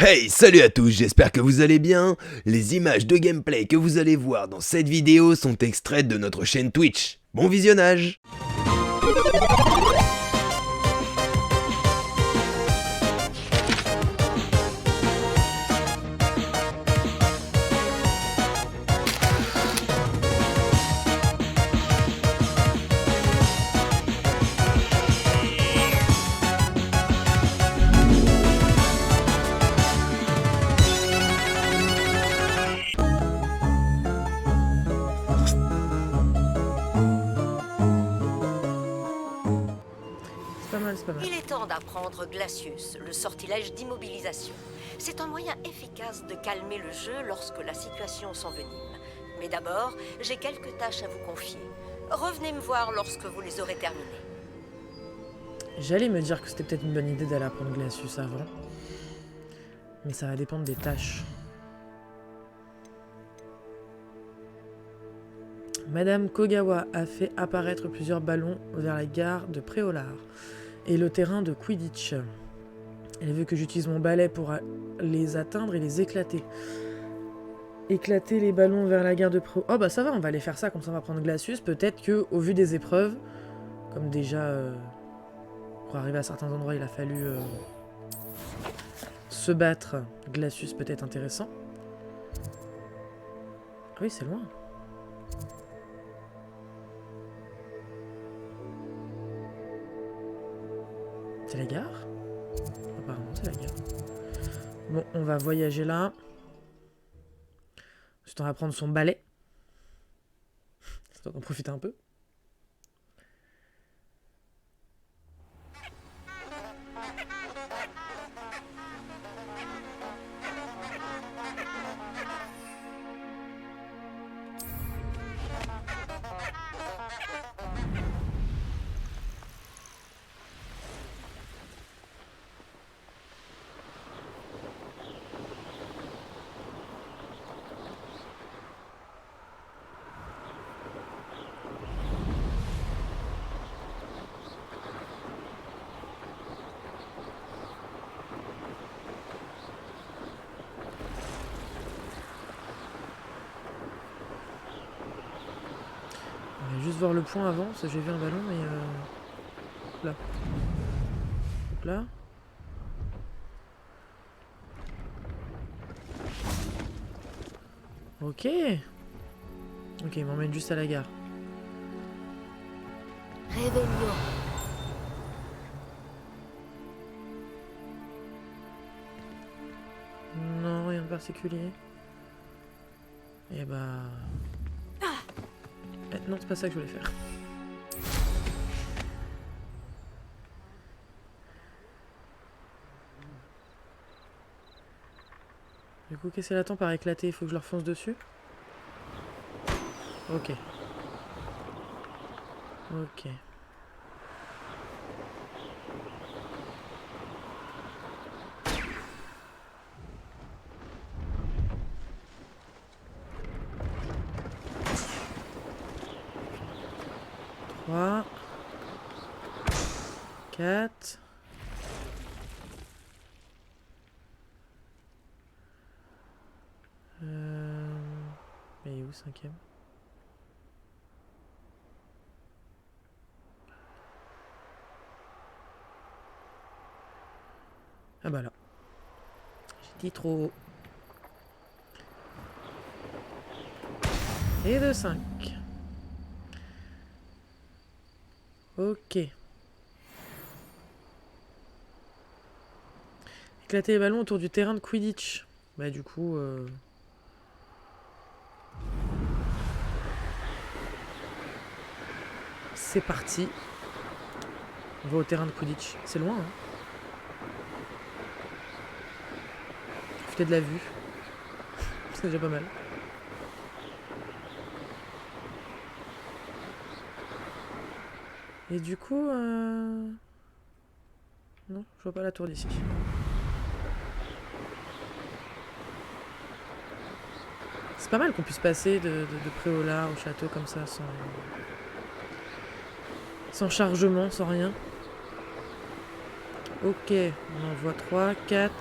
Hey, salut à tous, j'espère que vous allez bien. Les images de gameplay que vous allez voir dans cette vidéo sont extraites de notre chaîne Twitch. Bon visionnage! C'est pas mal. Il est temps d'apprendre Glacius, le sortilège d'immobilisation. C'est un moyen efficace de calmer le jeu lorsque la situation s'envenime. Mais d'abord, j'ai quelques tâches à vous confier. Revenez me voir lorsque vous les aurez terminées. J'allais me dire que c'était peut-être une bonne idée d'aller apprendre Glacius avant. Mais ça va dépendre des tâches. Madame Kogawa a fait apparaître plusieurs ballons vers la gare de Préolard et le terrain de Quidditch. Elle veut que j'utilise mon balai pour les atteindre et les éclater. Éclater les ballons vers la gare de Préolard. Oh bah ça va, on va aller faire ça, comme ça on va prendre Glacius. Peut-être que au vu des épreuves, comme déjà pour arriver à certains endroits il a fallu se battre, Glacius peut être intéressant. Ah oui, c'est loin. C'est la gare? Apparemment, c'est la gare. Bon, on va voyager là. Ensuite, on va prendre son balai. Ça doit en profiter un peu. On va juste voir le point avant, parce que j'ai vu un ballon, mais là. Donc là. Ok. Ok, il m'emmène juste à la gare. Réveillons. Non, rien de particulier. Et bah... non, c'est pas ça que je voulais faire. Du coup, qu'est-ce qu'elle attend par éclater? Il faut que je leur fonce dessus? Ok. Ok. Trois. 4. Mais il est où le cinquième? Ah bah là. J'ai dit trop haut. Et de 5. Ok. Éclater les ballons autour du terrain de Quidditch. Bah du coup... c'est parti. On va au terrain de Quidditch. C'est loin, hein. Profiter de la vue. C'est déjà pas mal. Et du coup... non, je vois pas la tour d'ici. C'est pas mal qu'on puisse passer de Préolard au château comme ça, sans chargement, sans rien. Ok, on en voit 3, 4.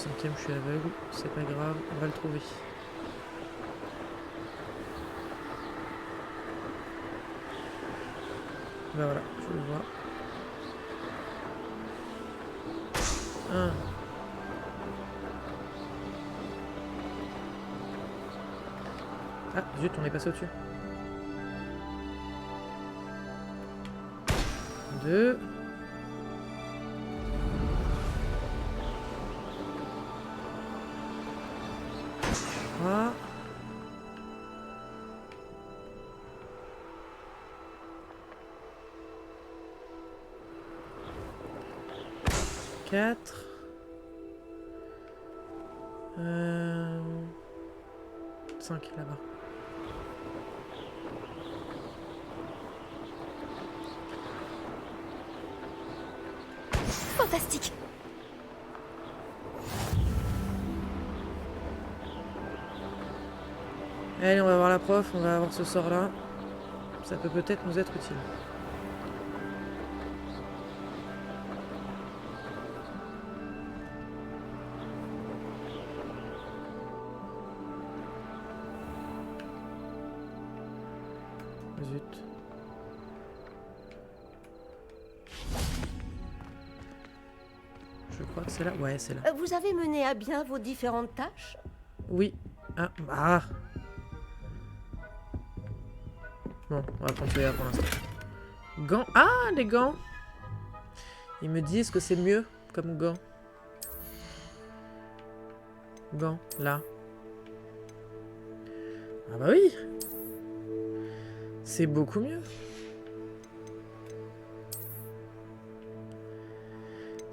5ème, je suis aveugle. C'est pas grave, on va le trouver. Bah voilà, je le vois. Un. Ah, zut, on est passé au-dessus. 2. 3. 4. 5 là-bas. Fantastique. Allez, on va voir la prof, on va avoir ce sort-là. Ça peut peut-être nous être utile. Zut. Je crois que c'est là. Ouais, c'est là. Vous avez mené à bien vos différentes tâches? Oui. Ah. Ah. Bon, on va prendre celui-là pour l'instant. Gants. Ah, des gants. Ils me disent que c'est mieux comme gants. Gants, là. Ah bah oui. C'est beaucoup mieux.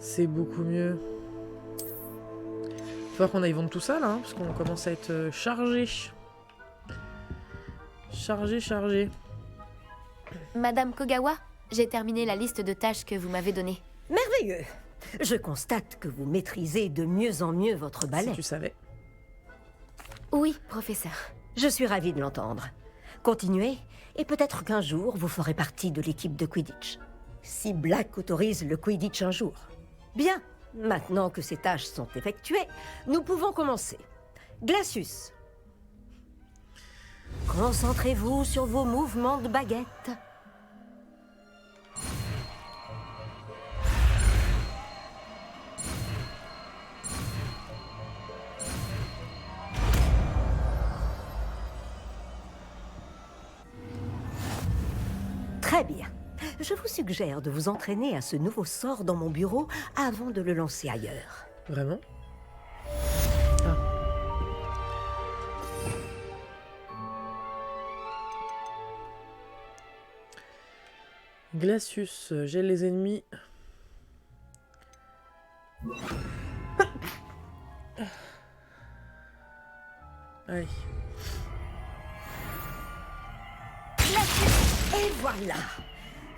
C'est beaucoup mieux. Faut qu'on aille vendre tout ça là, hein, parce qu'on commence à être chargé. Chargé. Madame Kogawa, j'ai terminé la liste de tâches que vous m'avez donnée. Merveilleux. Je constate que vous maîtrisez de mieux en mieux votre ballet. Si tu savais. Oui, professeur. Je suis ravie de l'entendre. Continuez, et peut-être qu'un jour, vous ferez partie de l'équipe de Quidditch. Si Black autorise le Quidditch un jour. Bien, maintenant que ces tâches sont effectuées, nous pouvons commencer. Glacius. Concentrez-vous sur vos mouvements de baguette. Très bien. Je vous suggère de vous entraîner à ce nouveau sort dans mon bureau avant de le lancer ailleurs. Vraiment? Ah. Glacius, gèle les ennemis. Allez. Et voilà.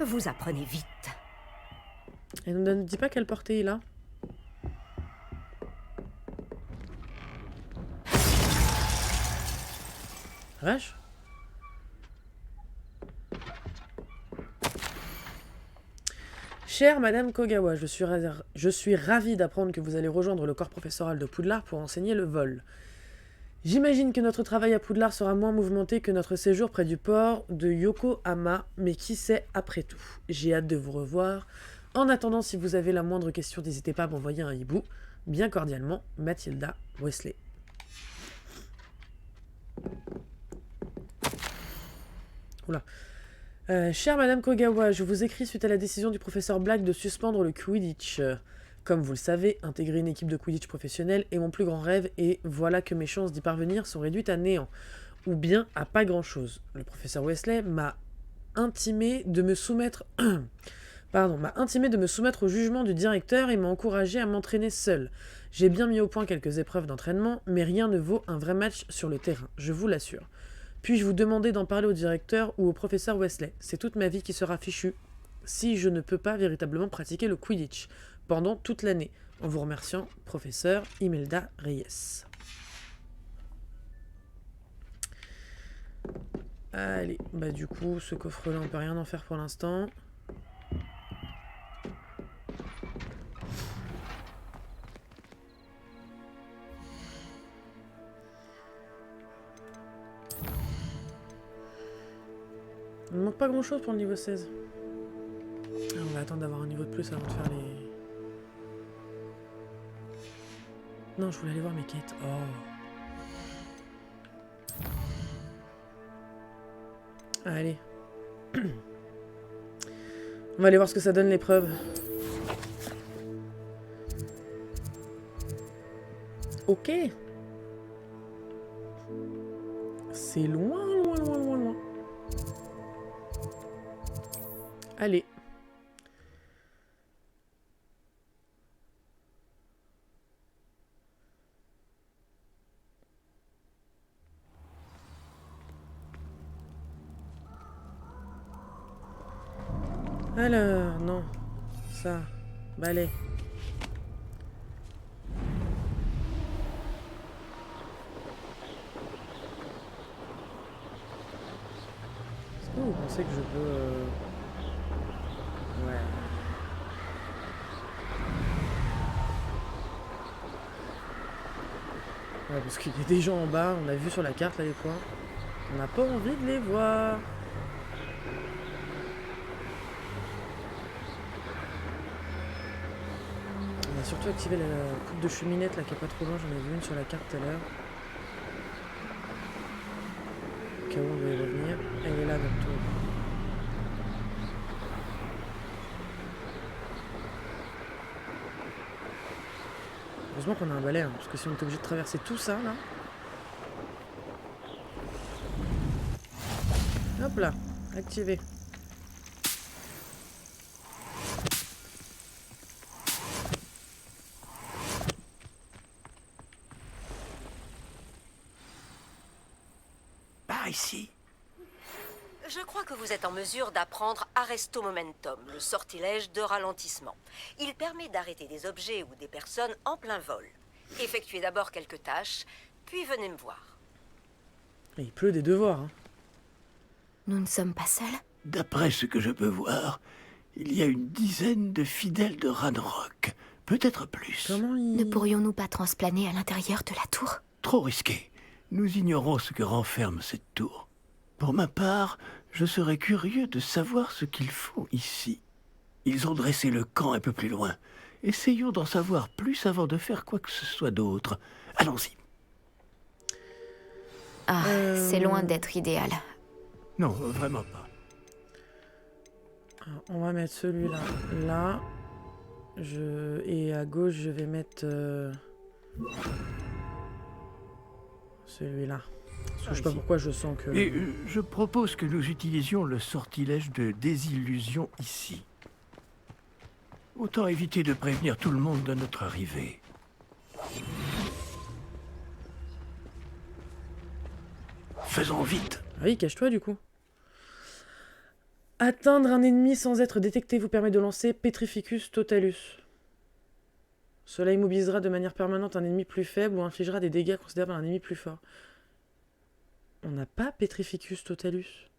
Vous apprenez vite. Et ne dis pas quelle portée il a. Vache. Chère Madame Kogawa, je suis ravie d'apprendre que vous allez rejoindre le corps professoral de Poudlard pour enseigner le vol. J'imagine que notre travail à Poudlard sera moins mouvementé que notre séjour près du port de Yokohama, mais qui sait après tout. J'ai hâte de vous revoir. En attendant, si vous avez la moindre question, n'hésitez pas à m'envoyer un hibou. Bien cordialement, Mathilda Wesley. Oula. Chère Madame Kogawa, je vous écris suite à la décision du professeur Black de suspendre le Quidditch. Comme vous le savez, intégrer une équipe de Quidditch professionnelle est mon plus grand rêve et voilà que mes chances d'y parvenir sont réduites à néant, ou bien à pas grand-chose. Le professeur Wesley m'a intimé de me soumettre au jugement du directeur et m'a encouragé à m'entraîner seul. J'ai bien mis au point quelques épreuves d'entraînement, mais rien ne vaut un vrai match sur le terrain, je vous l'assure. Puis-je vous demander d'en parler au directeur ou au professeur Wesley? C'est toute ma vie qui sera fichue si je ne peux pas véritablement pratiquer le Quidditch pendant toute l'année. En vous remerciant, professeur Imelda Reyes. Allez, bah du coup, ce coffre-là, on peut rien en faire pour l'instant. Il ne manque pas grand chose pour le niveau 16. Ah, on va attendre d'avoir un niveau de plus avant de faire les... Non, je voulais aller voir mes quêtes. Oh. Allez. On va aller voir ce que ça donne l'épreuve. Ok. C'est loin, loin, loin, loin, loin. Allez. Alors, non. Ça. Balai. Est-ce que vous pensez que je peux... Ouais. Ouais, parce qu'il y a des gens en bas, on a vu sur la carte là les points. On n'a pas envie de les voir. On a surtout activé la coupe de cheminette là qui est pas trop loin, j'en ai vu une sur la carte tout à l'heure. Au cas où on doit y revenir. Elle est là notre tour. Heureusement qu'on a un balai, hein, parce que si on était obligé de traverser tout ça là. Hop là, activé. Par ici. Je crois que vous êtes en mesure d'apprendre Arresto Momentum, le sortilège de ralentissement. Il permet d'arrêter des objets ou des personnes en plein vol. Effectuez d'abord quelques tâches, puis venez me voir. Et il pleut des devoirs. Hein. Nous ne sommes pas seuls. D'après ce que je peux voir, il y a une dizaine de fidèles de Ranrock, peut-être plus. Comment il... Ne pourrions-nous pas transplaner à l'intérieur de la tour? Trop risqué. Nous ignorons ce que renferme cette tour. Pour ma part, je serais curieux de savoir ce qu'ils font ici. Ils ont dressé le camp un peu plus loin. Essayons d'en savoir plus avant de faire quoi que ce soit d'autre. Allons-y. Ah, c'est loin d'être idéal. Non, vraiment pas. Alors, on va mettre celui-là là. Et à gauche, je vais mettre celui-là. Parce que je sais pas pourquoi je sens que... Et je propose que nous utilisions le sortilège de désillusion ici. Autant éviter de prévenir tout le monde de notre arrivée. Faisons vite. Ah oui, cache-toi du coup. Atteindre un ennemi sans être détecté vous permet de lancer Petrificus Totalus. Cela immobilisera de manière permanente un ennemi plus faible ou infligera des dégâts considérables par un ennemi plus fort. On n'a pas Petrificus Totalus.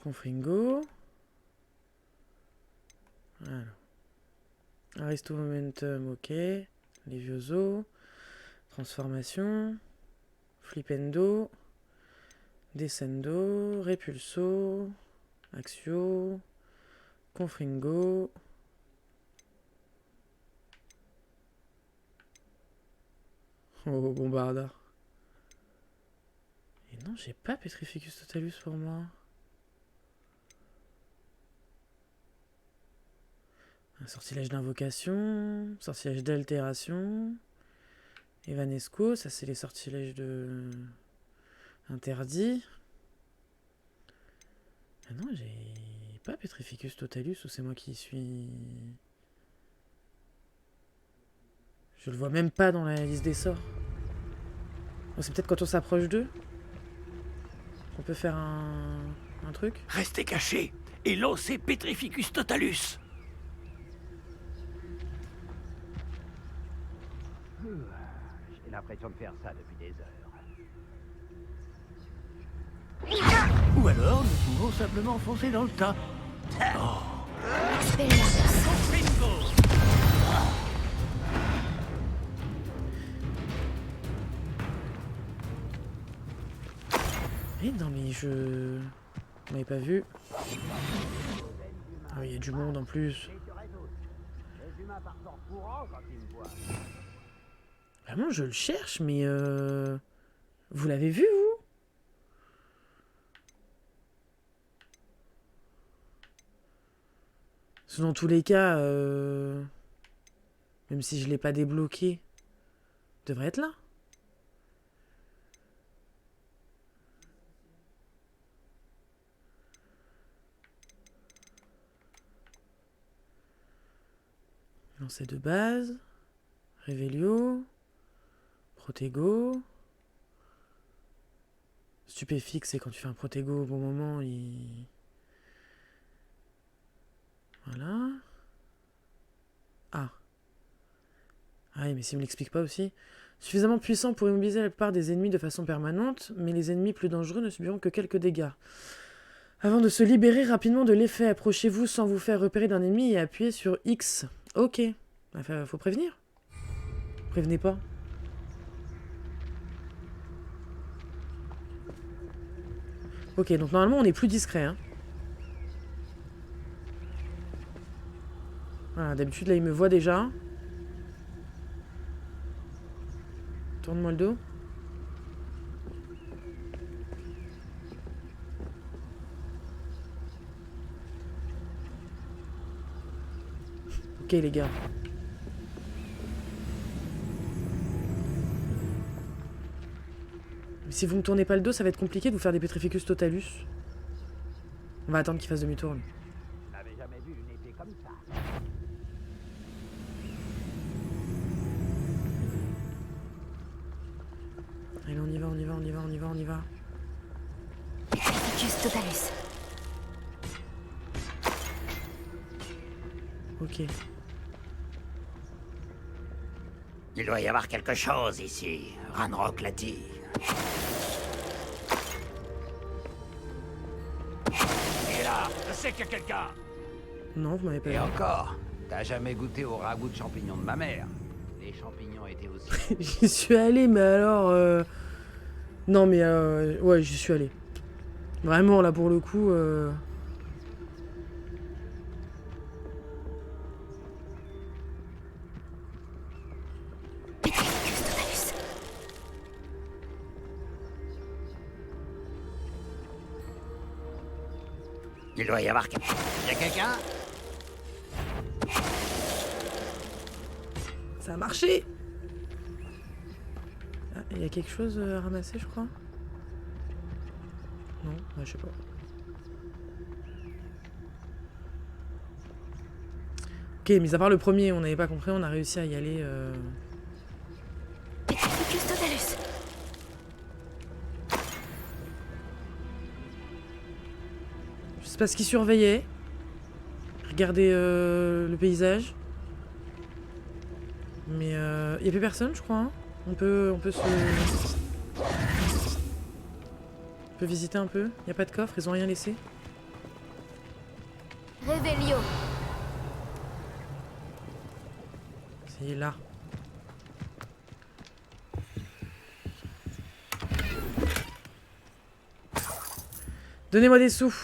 Confringo. Alors. Aristo Momentum, ok. Levioso. Transformation. Flipendo. Descendo. Repulso. Axio. Confringo. Oh, bombardard. Et non, j'ai pas Petrificus Totalus pour moi. Un sortilège d'invocation, sortilège d'altération, Evanesco, ça c'est les sortilèges de... interdits. Ah non, j'ai pas Petrificus Totalus ou c'est moi qui suis... Je le vois même pas dans la liste des sorts. Oh, c'est peut-être quand on s'approche d'eux qu'on peut faire un truc. Restez cachés et lancez Petrificus Totalus. J'ai l'impression de faire ça depuis des heures. Ou alors, nous pouvons simplement foncer dans le tas. Eh non mais je... Vous m'avez pas vu. Ah oui, il y a du monde en plus. Les humains partent en courant quand ils me voient. Vraiment, je le cherche, mais vous l'avez vu, vous? Parce que dans tous les cas, même si je l'ai pas débloqué, il devrait être là. Lancer de base. Révélio. Protego. Stupéfixe, c'est quand tu fais un protego au bon moment, il... Voilà. Ah. Ah oui, mais s'il me l'explique pas aussi. Suffisamment puissant pour immobiliser la plupart des ennemis de façon permanente, mais les ennemis plus dangereux ne subiront que quelques dégâts. Avant de se libérer rapidement de l'effet, approchez-vous sans vous faire repérer d'un ennemi et appuyez sur X. Ok. Enfin, faut prévenir. Prévenez pas. Ok, donc normalement on est plus discret. Hein. Voilà, d'habitude là il me voit déjà. Tourne-moi le dos. Ok les gars. Si vous me tournez pas le dos, ça va être compliqué de vous faire des Petrificus Totalus. On va attendre qu'il fasse demi-tour. lui. Je n'avais jamais vu une épée comme ça. Allez, on y va, on y va, on y va, on y va, on y va. Petrificus Totalus. Ok. Il doit y avoir quelque chose ici. Ranrock l'a dit. Et là, je sais qu'il y a quelqu'un. Non, vous m'avez pas Et vu. encore, t'as jamais goûté au ragoût de champignons de ma mère. Les champignons étaient aussi... J'y suis allé, mais alors... Non, mais ouais, j'y suis allé. Vraiment, là, pour le coup... Petrificus Totalus. Il doit y avoir quelqu'un. Y a quelqu'un? Ça a marché. Ah, il y a quelque chose à ramasser, je crois. Non, ouais, je sais pas. Ok, mis à part le premier, on n'avait pas compris, on a réussi à y aller... Petrificus Totalus. Je sais pas ce qu'ils surveillaient. Regardez le paysage. Mais il y a plus personne, je crois. Hein. On peut se... On peut visiter un peu. Il y a pas de coffre, ils ont rien laissé. Révélio. C'est là. Donnez-moi des sous.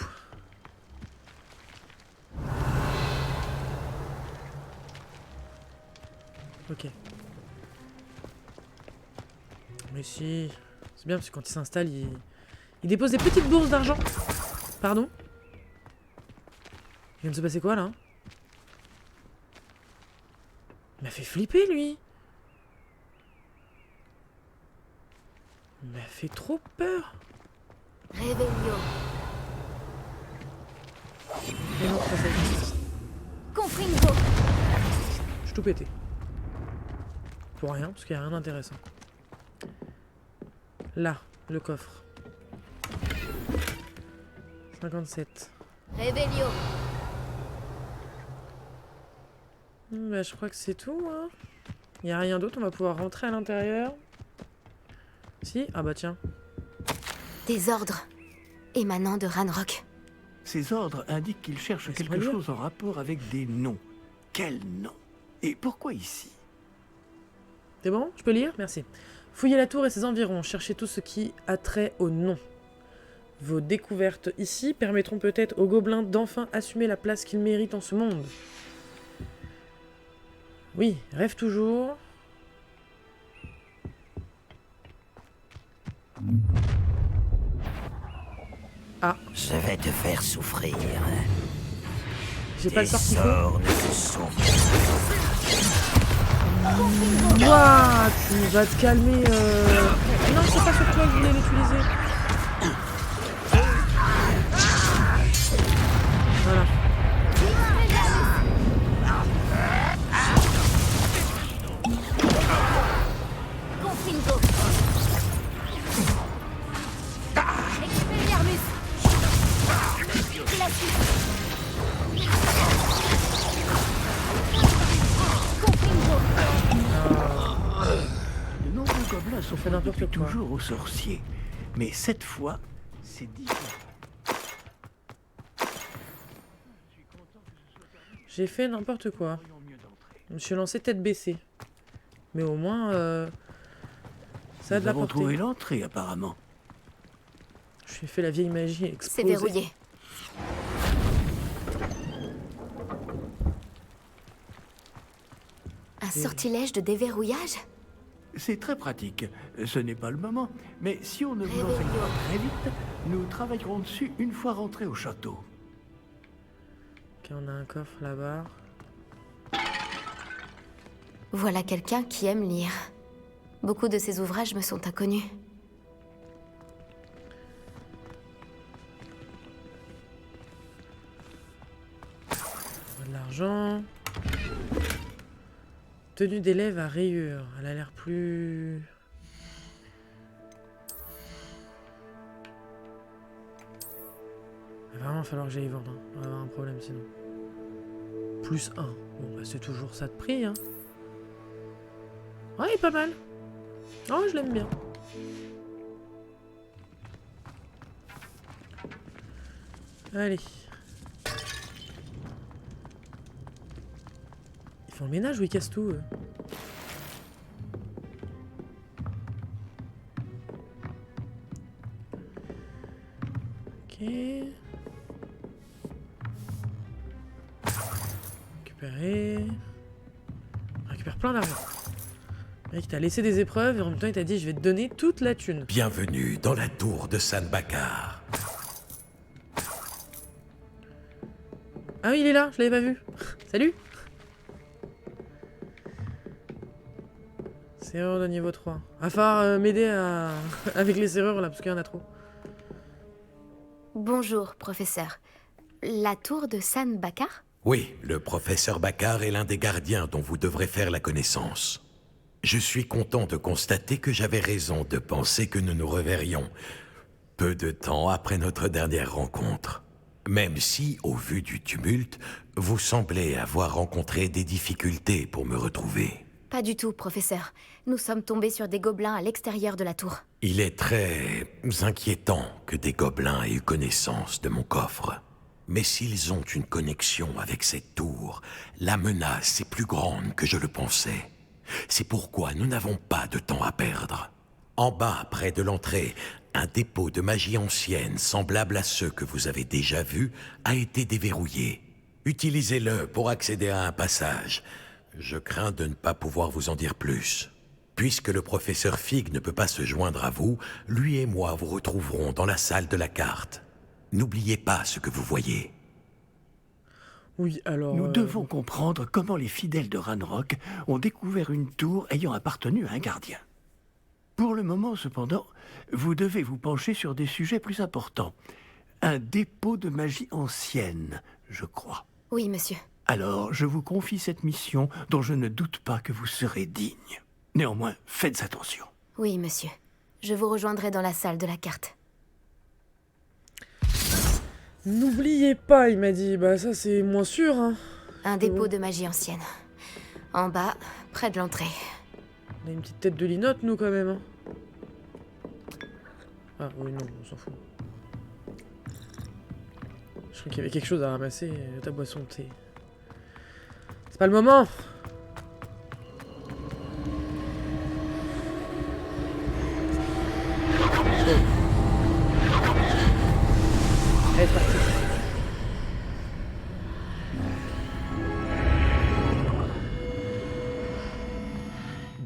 Ok. Mais si... C'est bien parce que quand il s'installe, il dépose des petites bourses d'argent. Pardon? Il vient de se passer quoi là? Il m'a fait flipper lui. Il m'a fait trop peur. Révélio. Mais non, c'est pas ça. Confringo. Je suis tout pété. Pour rien, parce qu'il n'y a rien d'intéressant. Là, le coffre. 57. Révélio. Bah, je crois que c'est tout. Hein. Il n'y a rien d'autre, on va pouvoir rentrer à l'intérieur. Si? Ah bah tiens. Des ordres émanant de Ranrock. Ces ordres indiquent qu'ils cherchent Laisse-moi quelque lire. chose en rapport avec des noms. Quel nom? Et pourquoi ici? C'est bon? Je peux lire? Merci. Fouillez la tour et ses environs. Cherchez tout ce qui a trait au nom. Vos découvertes ici permettront peut-être aux gobelins d'enfin assumer la place qu'ils méritent en ce monde. Oui, rêve toujours. Ah, Je vais te faire souffrir. j'ai pas Tes le sort qu'il faut. sorts ne se sauvent. Ouah, tu vas te calmer. Non, c'est pas sur toi que je voulais l'utiliser. Voilà. Confringo. Expelliarmus. Glacius. Confringo. De nombreux gobelins sont fait n'importe depuis quoi. toujours aux sorciers. Mais cette fois, c'est différent. J'ai fait n'importe quoi. Je me suis lancé tête baissée. Mais au moins, ça a de Nous la avons portée. trouvé l'entrée, apparemment. J'ai fait la vieille magie C'est explosée. verrouillé. Un sortilège de déverrouillage? C'est très pratique. Ce n'est pas le moment, mais si on ne vous enseigne pas très vite, nous travaillerons dessus une fois rentrés au château. Ok, on a un coffre là-bas. Voilà quelqu'un qui aime lire. Beaucoup de ses ouvrages me sont inconnus. On a de l'argent. Tenue d'élève à rayures. Elle a l'air plus... Il va vraiment falloir que j'aille vendre. Hein. On va avoir un problème sinon. Plus 1. Bon, bah c'est toujours ça de prix. Hein. Ouais, il est pas mal. Oh, je l'aime bien. Allez. Ils font le ménage ou ils cassent tout eux? Ok. Récupérer. On récupère plein d'argent. Le mec t'a laissé des épreuves et en même temps il t'a dit je vais te donner toute la thune. Bienvenue dans la tour de San Bakar. Ah oui il est là, je l'avais pas vu. Salut. Serrure de niveau 3. Va falloir m'aider à... avec les serrures là parce qu'il y en a trop. Bonjour, professeur. La tour de San Bakar? Oui, le professeur Bakar est l'un des gardiens dont vous devrez faire la connaissance. Je suis content de constater que j'avais raison de penser que nous nous reverrions peu de temps après notre dernière rencontre. Même si, au vu du tumulte, vous semblez avoir rencontré des difficultés pour me retrouver. Pas du tout, professeur. Nous sommes tombés sur des gobelins à l'extérieur de la tour. Il est très inquiétant que des gobelins aient eu connaissance de mon coffre. Mais s'ils ont une connexion avec cette tour, la menace est plus grande que je le pensais. C'est pourquoi nous n'avons pas de temps à perdre. En bas, près de l'entrée, un dépôt de magie ancienne, semblable à ceux que vous avez déjà vus, a été déverrouillé. Utilisez-le pour accéder à un passage. Je crains de ne pas pouvoir vous en dire plus. Puisque le professeur Fig ne peut pas se joindre à vous, lui et moi vous retrouverons dans la salle de la carte. N'oubliez pas ce que vous voyez. Oui alors... Nous devons comprendre comment les fidèles de Ranrock ont découvert une tour ayant appartenu à un gardien. Pour le moment, cependant, vous devez vous pencher sur des sujets plus importants. Un dépôt de magie ancienne, je crois. Oui, monsieur. Alors, je vous confie cette mission dont je ne doute pas que vous serez digne. Néanmoins, faites attention. Oui, monsieur. Je vous rejoindrai dans la salle de la carte. N'oubliez pas, il m'a dit. Bah ça c'est moins sûr, hein. Un dépôt de magie ancienne. En bas, près de l'entrée. On a une petite tête de linotte, nous, quand même. Hein. Ah oui, non, on s'en fout. Je crois qu'il y avait quelque chose à ramasser. Ta boisson de thé. C'est pas le moment.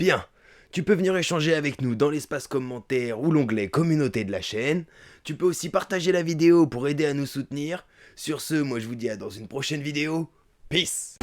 Bien, tu peux venir échanger avec nous dans l'espace commentaire ou l'onglet communauté de la chaîne. Tu peux aussi partager la vidéo pour aider à nous soutenir. Sur ce, moi je vous dis à dans une prochaine vidéo. Peace!